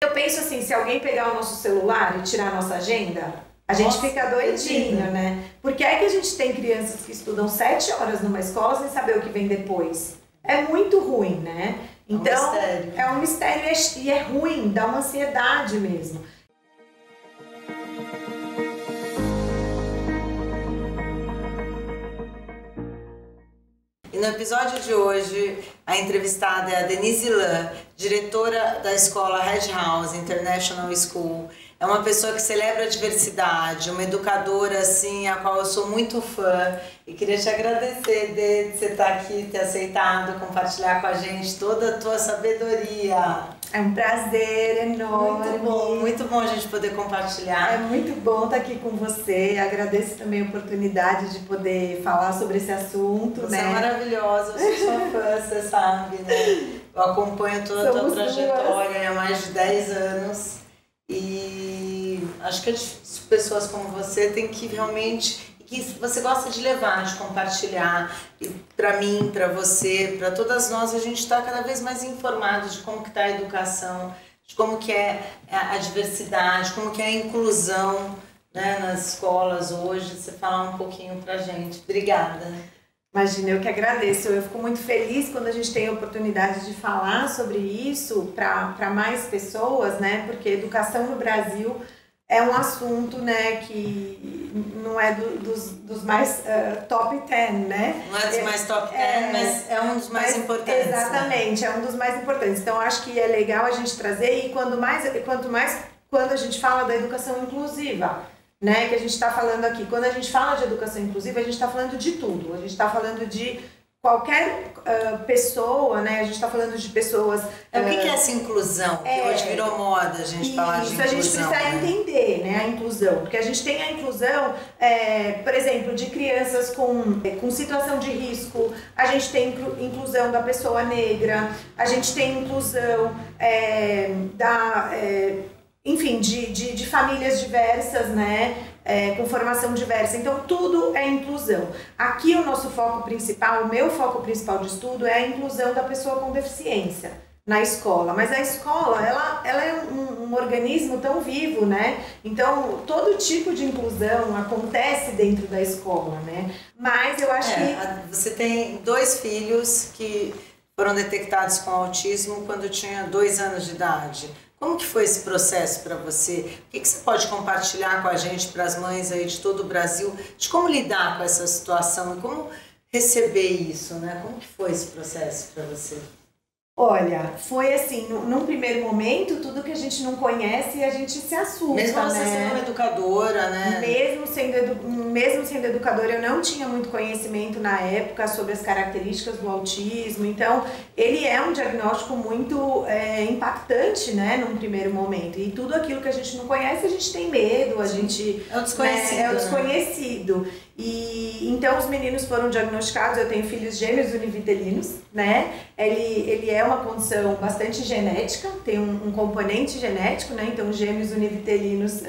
Eu penso assim, se alguém pegar o nosso celular e tirar a nossa agenda, a gente fica doidinho, né? Porque é que a gente tem crianças que estudam 7 horas numa escola sem saber o que vem depois. É muito ruim, né? Então, é um mistério e é ruim, dá uma ansiedade mesmo. E no episódio de hoje, a entrevistada é a Denise Lan, diretora da escola Red House International School. É uma pessoa que celebra a diversidade, uma educadora assim, a qual eu sou muito fã. E queria te agradecer de você estar aqui, ter aceitado compartilhar com a gente toda a tua sabedoria. É um prazer enorme. Muito bom a gente poder compartilhar. É muito bom estar aqui com você. Agradeço também a oportunidade de poder falar sobre esse assunto. Você é maravilhosa, eu sou sua fã, você sabe, né? Eu acompanho toda a tua trajetória há mais de 10 anos. E acho que as pessoas como você têm que realmente, que você gosta de levar, de compartilhar, e para mim, para você, para todas nós, a gente está cada vez mais informado de como que está a educação, de como que é a diversidade, como que é a inclusão, né, nas escolas hoje. Você falar um pouquinho para a gente. Obrigada. Imagina, eu que agradeço. Eu fico muito feliz quando a gente tem a oportunidade de falar sobre isso para mais pessoas, né? Porque educação no Brasil é um assunto, né, que não é dos mais top 10, né? Não é dos mais top 10, mas é um dos mais importantes. Exatamente, né? É um dos mais importantes. Então, acho que é legal a gente trazer, e quanto mais quando a gente fala da educação inclusiva, né, que a gente está falando aqui. Quando a gente fala de educação inclusiva, a gente está falando de tudo. A gente está falando de qualquer pessoa, né? A gente está falando de pessoas... O que é essa inclusão? Que hoje virou moda a gente falar de inclusão. Isso, a gente precisa entender, né, a inclusão. Porque a gente tem a inclusão, por exemplo, de crianças com situação de risco. A gente tem inclusão da pessoa negra. A gente tem inclusão enfim, de famílias diversas, né, com formação diversa. Então, tudo é inclusão. Aqui o nosso foco principal, o meu foco principal de estudo é a inclusão da pessoa com deficiência na escola. Mas a escola, ela é um organismo tão vivo, né? Então, todo tipo de inclusão acontece dentro da escola, né? Mas eu acho que... Você tem 2 filhos que foram detectados com autismo quando tinha 2 anos de idade. Como que foi esse processo para você? O que você pode compartilhar com a gente, para as mães aí de todo o Brasil, de como lidar com essa situação e como receber isso, né? Como que foi esse processo para você? Olha, foi assim, num primeiro momento, tudo que a gente não conhece, a gente se assusta, mesmo você sendo uma educadora, né? Mesmo sendo educadora, eu não tinha muito conhecimento na época sobre as características do autismo. Então, ele é um diagnóstico muito impactante, né, num primeiro momento. E tudo aquilo que a gente não conhece, a gente tem medo, a gente... É o desconhecido. É o desconhecido. E então os meninos foram diagnosticados. Eu tenho filhos gêmeos univitelinos, né? Ele é uma condição bastante genética, tem um componente genético, né? Então os gêmeos univitelinos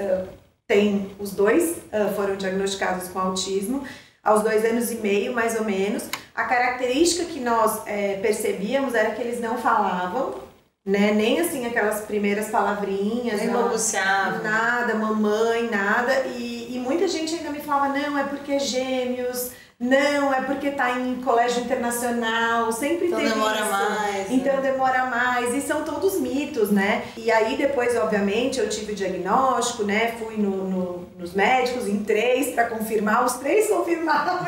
os dois foram diagnosticados com autismo aos 2 anos e meio, mais ou menos. A característica que nós percebíamos era que eles não falavam, né? Nem assim aquelas primeiras palavrinhas, nem balbuciavam, nada, mamãe, nada. E muita gente ainda me falava, não, é porque é gêmeos, não, é porque tá em colégio internacional, sempre então teve demora isso. mais. Então demora mais, e são todos mitos, né? E aí depois, obviamente, eu tive o diagnóstico, né? Fui nos médicos, em 3, para confirmar, os 3 confirmaram.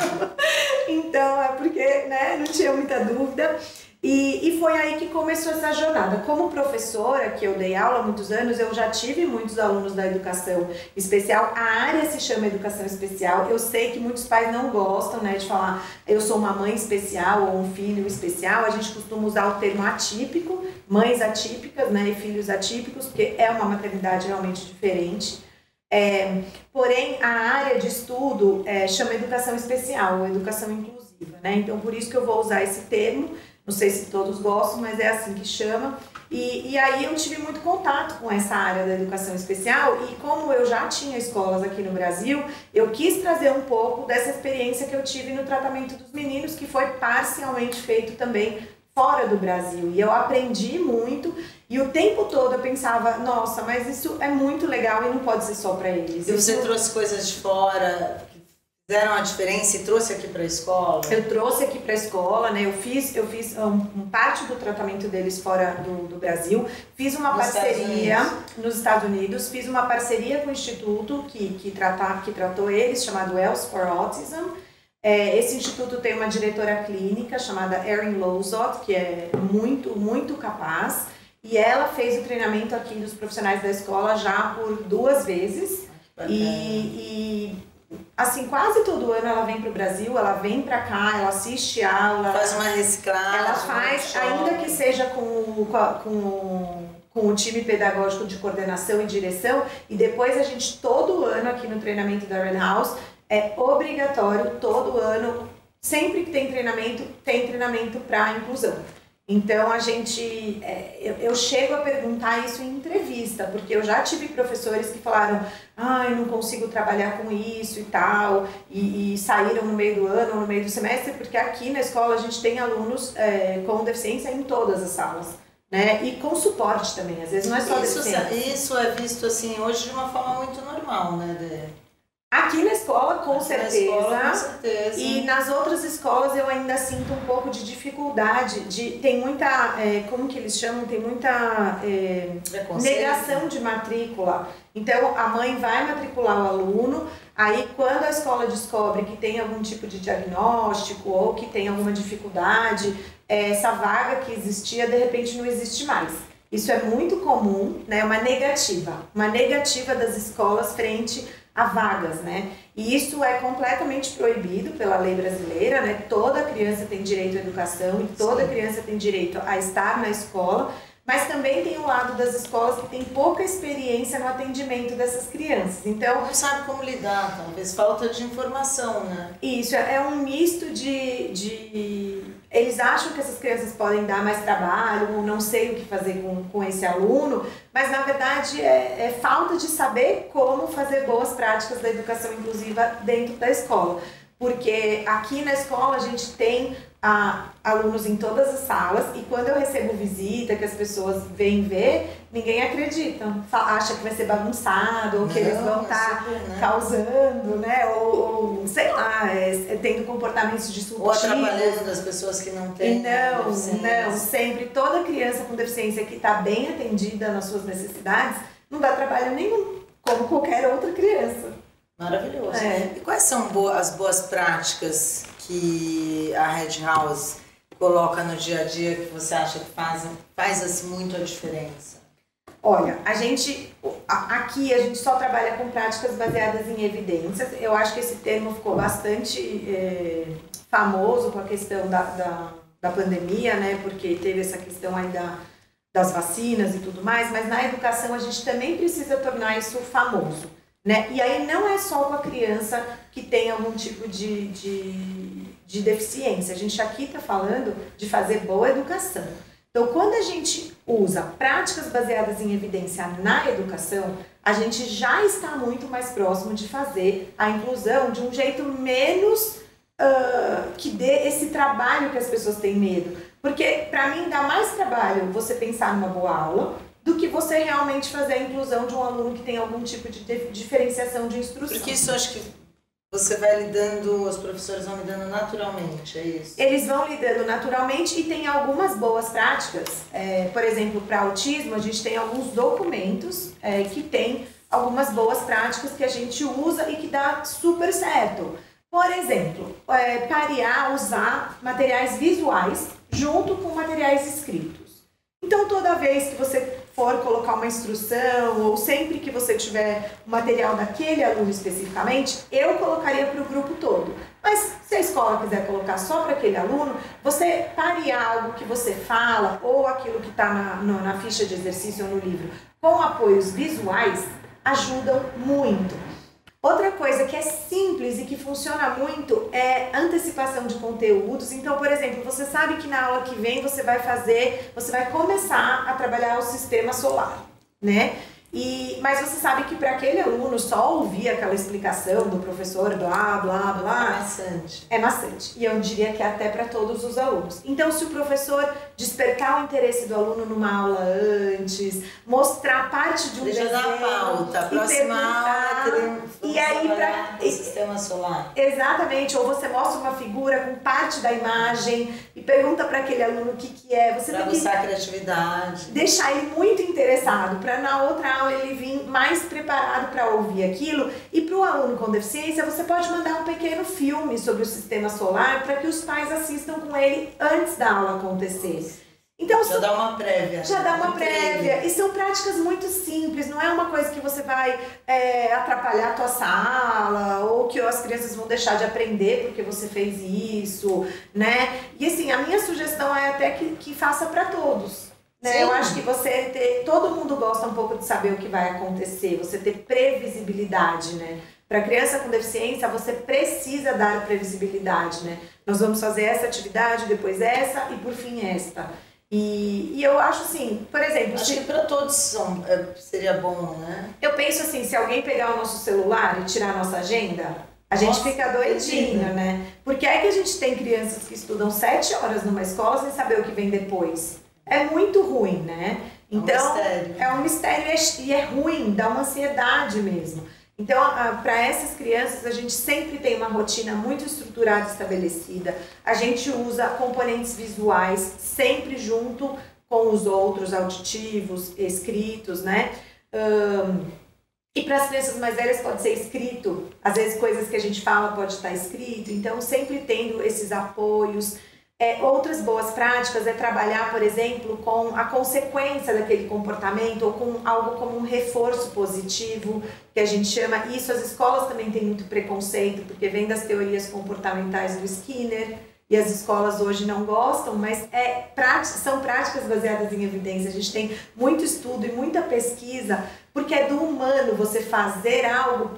Então é porque, né, não tinha muita dúvida. E foi aí que começou essa jornada. Como professora, que eu dei aula há muitos anos, eu já tive muitos alunos da educação especial. A área se chama educação especial. Eu sei que muitos pais não gostam, né, de falar eu sou uma mãe especial ou um filho especial. A gente costuma usar o termo atípico, mães atípicas, né, e filhos atípicos, porque é uma maternidade realmente diferente. Porém, a área de estudo chama educação especial ou educação inclusiva, né? Então, por isso que eu vou usar esse termo. Não sei se todos gostam, mas é assim que chama. E aí eu tive muito contato com essa área da educação especial, e como eu já tinha escolas aqui no Brasil, eu quis trazer um pouco dessa experiência que eu tive no tratamento dos meninos, que foi parcialmente feito também fora do Brasil. E eu aprendi muito, E o tempo todo eu pensava, nossa, mas isso é muito legal e não pode ser só para eles. E você trouxe coisas de fora que fizeram a diferença e trouxe aqui para a escola? Eu trouxe aqui para a escola, né? Eu fiz parte do tratamento deles fora do Brasil. Fiz uma parceria nos Estados Unidos. Fiz uma parceria com o instituto que tratou eles, chamado Else for Autism. Esse instituto tem uma diretora clínica chamada Erin Lozot, que é muito, muito capaz. E ela fez o treinamento aqui dos profissionais da escola já por 2 vezes. E assim, quase todo ano ela vem para o Brasil, ela vem para cá, ela assiste aula. Faz uma reciclagem. Ela faz, ainda que seja com o time pedagógico de coordenação e direção. E depois a gente, todo ano aqui no treinamento da Red House, é obrigatório, todo ano, sempre que tem treinamento para inclusão. Então, eu chego a perguntar isso em entrevista, porque eu já tive professores que falaram, não consigo trabalhar com isso e tal, e saíram no meio do ano ou no meio do semestre, porque aqui na escola a gente tem alunos com deficiência em todas as salas, né? E com suporte também, às vezes não é só deficiência. Isso é visto assim hoje de uma forma muito normal, né? Aqui na escola, com certeza. E nas outras escolas eu ainda sinto um pouco de dificuldade. Tem muita, como que eles chamam? Tem muita negação de matrícula. Então, a mãe vai matricular o aluno, aí quando a escola descobre que tem algum tipo de diagnóstico ou que tem alguma dificuldade, essa vaga que existia, de repente, não existe mais. Isso é muito comum, né? Uma negativa das escolas frente a vagas, né? E isso é completamente proibido pela lei brasileira, né? Toda criança tem direito à educação e toda criança tem direito a estar na escola, mas também tem o lado das escolas que tem pouca experiência no atendimento dessas crianças. Então, não sabe como lidar, talvez falta de informação, né? Isso, é um misto de... Eles acham que essas crianças podem dar mais trabalho, ou não sei o que fazer com esse aluno, mas na verdade é falta de saber como fazer boas práticas da educação inclusiva dentro da escola. Porque aqui na escola a gente tem alunos em todas as salas e quando eu recebo visita, que as pessoas vêm ver, ninguém acredita. Acha que vai ser bagunçado, ou que eles vão estar causando, né? Ou sei lá, tendo comportamentos disruptivos. Ou atrapalhando das pessoas que não têm. Não, sempre toda criança com deficiência que está bem atendida nas suas necessidades, não dá trabalho nenhum, como qualquer outra criança. Maravilhoso. E quais são as boas práticas que a Red House coloca no dia a dia que você acha que faz assim, muito a diferença? Olha, aqui a gente só trabalha com práticas baseadas em evidências. Eu acho que esse termo ficou bastante famoso com a questão da pandemia, né? Porque teve essa questão aí das vacinas e tudo mais, mas na educação a gente também precisa tornar isso famoso. Né? E aí não é só com a criança que tem algum tipo de deficiência. A gente aqui está falando de fazer boa educação. Então, quando a gente usa práticas baseadas em evidência na educação, a gente já está muito mais próximo de fazer a inclusão de um jeito menos que dê esse trabalho que as pessoas têm medo. Porque, para mim, dá mais trabalho você pensar numa boa aula do que você realmente fazer a inclusão de um aluno que tem algum tipo de diferenciação de instrução. Porque isso eu acho que você vai lidando, os professores vão lidando naturalmente, é isso? Eles vão lidando naturalmente e tem algumas boas práticas. Por exemplo, para autismo, a gente tem alguns documentos que tem algumas boas práticas que a gente usa e que dá super certo. Por exemplo, parear, usar materiais visuais junto com materiais escritos. Então, toda vez que você for colocar uma instrução ou sempre que você tiver o material daquele aluno especificamente, eu colocaria para o grupo todo. Mas se a escola quiser colocar só para aquele aluno, você parear algo que você fala ou aquilo que está na ficha de exercício ou no livro com apoios visuais, ajudam muito. Outra coisa que é simples e que funciona muito é antecipação de conteúdos. Então, por exemplo, você sabe que na aula que vem você vai começar a trabalhar o sistema solar, né? Mas você sabe que para aquele aluno só ouvir aquela explicação do professor, blá, blá, blá... É maçante. É maçante. E eu diria que é até para todos os alunos. Então, se o professor despertar o interesse do aluno numa aula antes, mostrar parte de um desenho... Deixa na pauta. A próxima aula e aí o sistema solar. Exatamente. Ou você mostra uma figura com parte da imagem e pergunta para aquele aluno o que é. Você para buscar a criatividade. Deixar ele muito interessado, para na outra aula ele vir mais preparado para ouvir aquilo. E para o aluno com deficiência, você pode mandar um pequeno filme sobre o sistema solar para que os pais assistam com ele antes da aula acontecer. Então, já dá uma prévia. Já dá uma prévia. E são práticas muito simples, não é uma coisa que você vai atrapalhar a tua sala ou que as crianças vão deixar de aprender porque você fez isso, né? E assim, a minha sugestão é até que faça para todos. Né? Eu acho que todo mundo gosta um pouco de saber o que vai acontecer, você ter previsibilidade, né? Para criança com deficiência, você precisa dar previsibilidade, né? Nós vamos fazer essa atividade, depois essa e por fim esta. E eu acho assim, por exemplo... Acho que para todos seria bom, né? Eu penso assim, se alguém pegar o nosso celular e tirar a nossa agenda, a gente fica doidinho, né? Porque é que a gente tem crianças que estudam 7 horas numa escola sem saber o que vem depois. É muito ruim, né? Então, é um mistério e é ruim, dá uma ansiedade mesmo. Então, para essas crianças, a gente sempre tem uma rotina muito estruturada e estabelecida. A gente usa componentes visuais sempre junto com os outros, auditivos, escritos, né? E para as crianças mais velhas pode ser escrito. Às vezes, coisas que a gente fala pode estar escrito. Então, sempre tendo esses apoios. Outras boas práticas é trabalhar, por exemplo, com a consequência daquele comportamento ou com algo como um reforço positivo, que a gente chama. Isso as escolas também têm muito preconceito, porque vem das teorias comportamentais do Skinner, e as escolas hoje não gostam, mas são práticas baseadas em evidência. A gente tem muito estudo e muita pesquisa, porque é do humano você fazer algo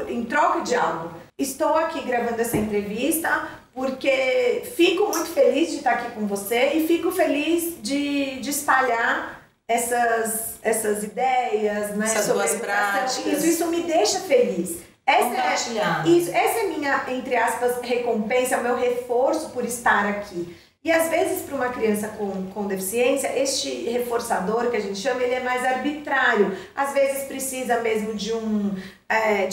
em troca de algo. Estou aqui gravando essa entrevista porque fico muito feliz de estar aqui com você e fico feliz de espalhar essas ideias, né? Essas boas práticas. Isso me deixa feliz. Essa é minha, entre aspas, recompensa, o meu reforço por estar aqui. E às vezes para uma criança com deficiência, este reforçador que a gente chama, ele é mais arbitrário. Às vezes precisa mesmo de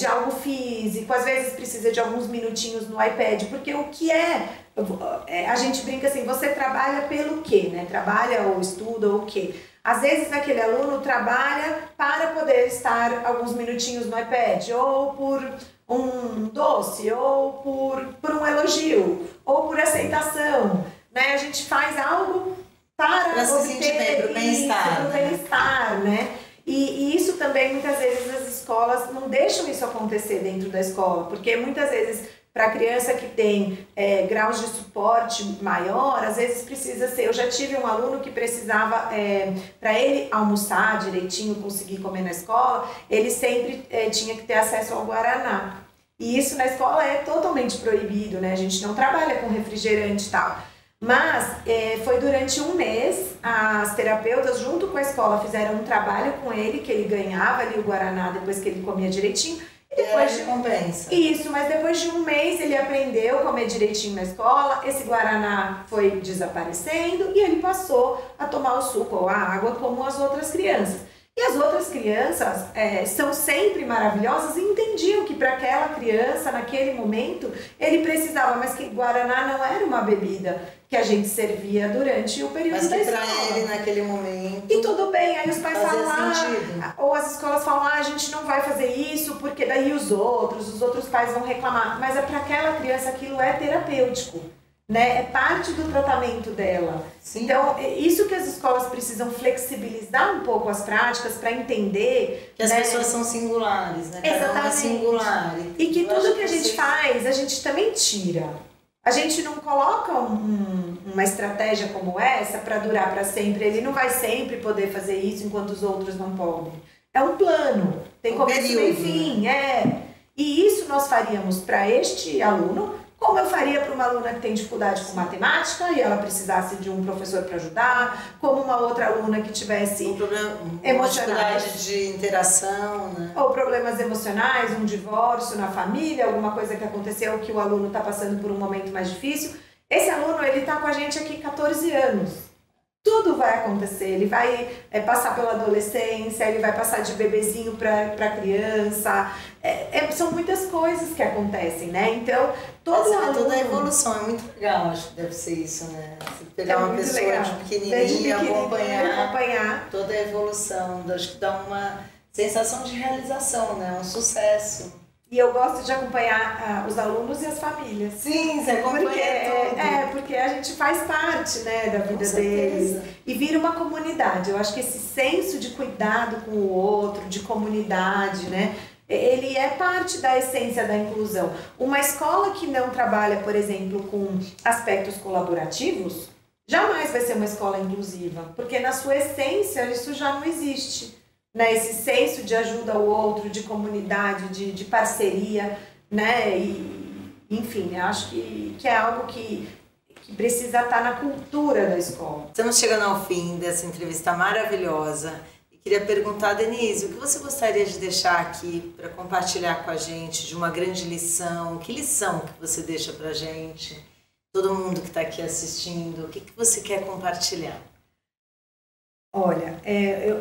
algo físico, às vezes precisa de alguns minutinhos no iPad, porque o que a gente brinca assim, você trabalha pelo quê, né? Trabalha ou estuda ou o quê? Às vezes aquele aluno trabalha para poder estar alguns minutinhos no iPad, ou por um doce, ou por um elogio, ou por aceitação. Né? A gente faz algo para se sentir bem, para o bem-estar, né? E isso também, muitas vezes, as escolas não deixam isso acontecer dentro da escola, porque muitas vezes, para a criança que tem graus de suporte maior, às vezes precisa ser... Eu já tive um aluno que precisava, para ele almoçar direitinho, conseguir comer na escola, ele sempre tinha que ter acesso ao Guaraná. E isso na escola é totalmente proibido, né? A gente não trabalha com refrigerante e tal. Mas foi durante um mês, as terapeutas junto com a escola fizeram um trabalho com ele, que ele ganhava ali o Guaraná depois que ele comia direitinho. E depois de recompensa. Isso, mas depois de um mês ele aprendeu a comer direitinho na escola, esse Guaraná foi desaparecendo e ele passou a tomar o suco ou a água como as outras crianças. E as outras crianças são sempre maravilhosas e entendiam que para aquela criança, naquele momento, ele precisava, mas que Guaraná não era uma bebida que a gente servia durante o período da escola. Mas que para ele, naquele momento... E tudo bem, aí os pais falam, ou as escolas falam, a gente não vai fazer isso, porque daí os outros pais vão reclamar. Mas para aquela criança aquilo é terapêutico. Né? É parte do tratamento dela. Sim. Então, isso que as escolas precisam flexibilizar um pouco as práticas para entender... Que as pessoas são singulares, né? Exatamente. Cada uma é singular. E que tudo que a gente faz, a gente também tira. A gente não coloca uma estratégia como essa para durar para sempre. Ele não vai sempre poder fazer isso enquanto os outros não podem. É um plano. Tem começo, meio e fim. E isso nós faríamos para este aluno, Como eu faria para uma aluna que tem dificuldade com matemática e ela precisasse de um professor para ajudar, como uma outra aluna que tivesse dificuldade de interação, né? Ou problemas emocionais, um divórcio na família, alguma coisa que aconteceu que o aluno está passando por um momento mais difícil. Esse aluno, ele está com a gente aqui 14 anos. Tudo vai acontecer, ele vai passar pela adolescência, ele vai passar de bebezinho para criança, são muitas coisas que acontecem, né? Então, todo aluno... Toda a evolução, é muito legal, acho que deve ser isso, né? Você pegar uma pessoa legal. De pequenininha e acompanhar toda a evolução, acho que dá uma sensação de realização, né? Um sucesso. E eu gosto de acompanhar os alunos e as famílias. Sim, você acompanha tudo. Porque a gente faz parte, né, da vida deles. E vira uma comunidade. Eu acho que esse senso de cuidado com o outro, de comunidade, né, ele é parte da essência da inclusão. Uma escola que não trabalha, por exemplo, com aspectos colaborativos, jamais vai ser uma escola inclusiva. Porque na sua essência isso já não existe. Né, esse senso de ajuda ao outro, de comunidade, de parceria, né, enfim, eu acho que é algo que precisa estar na cultura da escola. Estamos chegando ao fim dessa entrevista maravilhosa e queria perguntar, Denise, o que você gostaria de deixar aqui para compartilhar com a gente de uma grande lição? Que lição que você deixa para a gente? Todo mundo que está aqui assistindo, o que você quer compartilhar? Olha,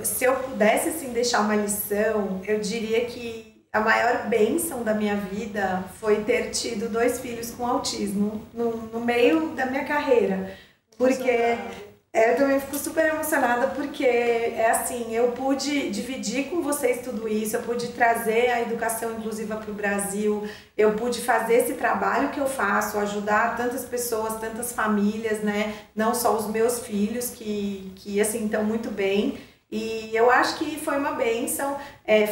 se eu pudesse assim, deixar uma lição, eu diria que a maior bênção da minha vida foi ter tido 2 filhos com autismo no meio da minha carreira. Porque eu também fico super emocionada porque assim, eu pude dividir com vocês tudo isso, eu pude trazer a educação inclusiva para o Brasil, eu pude fazer esse trabalho que eu faço, ajudar tantas pessoas, tantas famílias, né? Não só os meus filhos que assim, estão muito bem. E eu acho que foi uma bênção,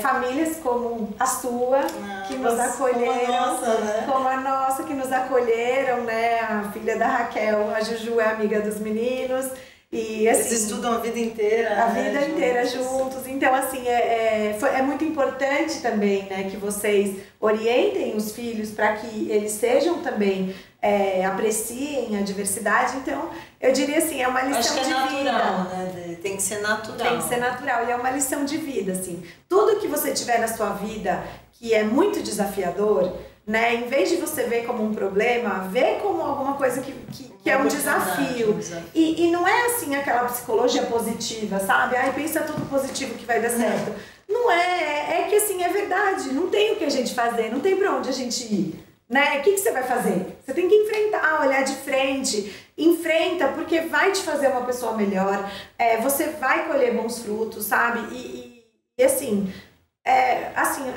famílias como a sua, que nos acolheram, como a nossa, que nos acolheram, né? A filha da Raquel, a Juju, é amiga dos meninos. E, assim, eles estudam a vida inteira. A vida inteira juntos. Então, assim, é muito importante também, né, que vocês orientem os filhos para que eles sejam também, apreciem a diversidade. Então, eu diria assim, é uma lição de vida. Acho que é natural, né? Tem que ser natural. Tem que ser natural e é uma lição de vida, assim. Tudo que você tiver na sua vida que é muito desafiador, né, em vez de você ver como um problema, vê como alguma coisa que é um desafio. E não é assim aquela psicologia positiva, sabe? Ai, pensa tudo positivo que vai dar certo. Não é que assim, é verdade. Não tem o que a gente fazer, não tem pra onde a gente ir. Né? O que você vai fazer? Você tem que enfrentar, olhar de frente. Enfrenta, porque vai te fazer uma pessoa melhor. Você vai colher bons frutos, sabe? E assim...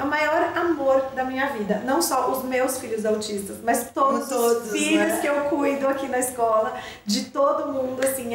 o maior amor da minha vida, não só os meus filhos autistas, mas todos os filhos, né, que eu cuido aqui na escola, de todo mundo, assim,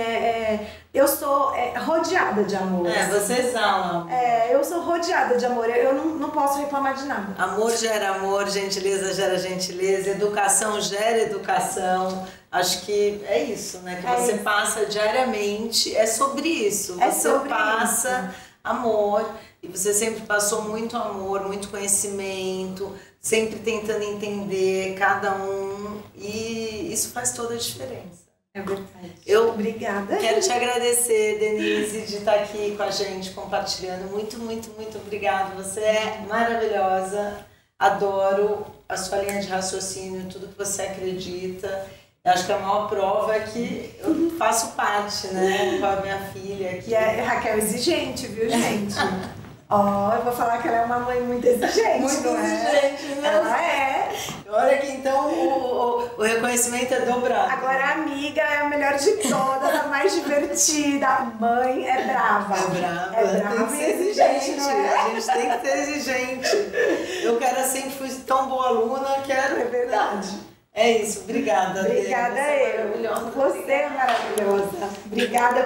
eu sou rodeada de amor. Você exala amor. Eu sou rodeada de amor, eu não posso reclamar de nada. Amor gera amor, gentileza gera gentileza, educação gera educação. Acho que é isso, né, que você passa diariamente, é sobre isso, você passa amor. E você sempre passou muito amor, muito conhecimento, sempre tentando entender cada um, e isso faz toda a diferença. É verdade. Obrigada. Quero te agradecer, Denise, de estar aqui com a gente, compartilhando. Muito, muito, muito obrigada. Você é maravilhosa, adoro a sua linha de raciocínio, tudo que você acredita. Eu acho que a maior prova é que eu faço parte, né, com a minha filha aqui. E a Raquel é exigente, viu, gente? Eu vou falar que ela é uma mãe muito exigente. Muito exigente, né? Ela é. Olha que então o reconhecimento é dobrado. Agora a amiga é a melhor de todas, a mais divertida. A mãe é brava. É brava e exigente, não é? A gente tem que ser exigente. Eu sempre fui tão boa aluna, quero... É verdade. É isso, obrigada. Obrigada Você é maravilhosa. Obrigada.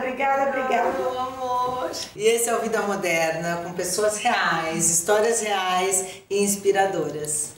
Meu amor. E esse é o Vida Moderna, com pessoas reais, histórias reais e inspiradoras.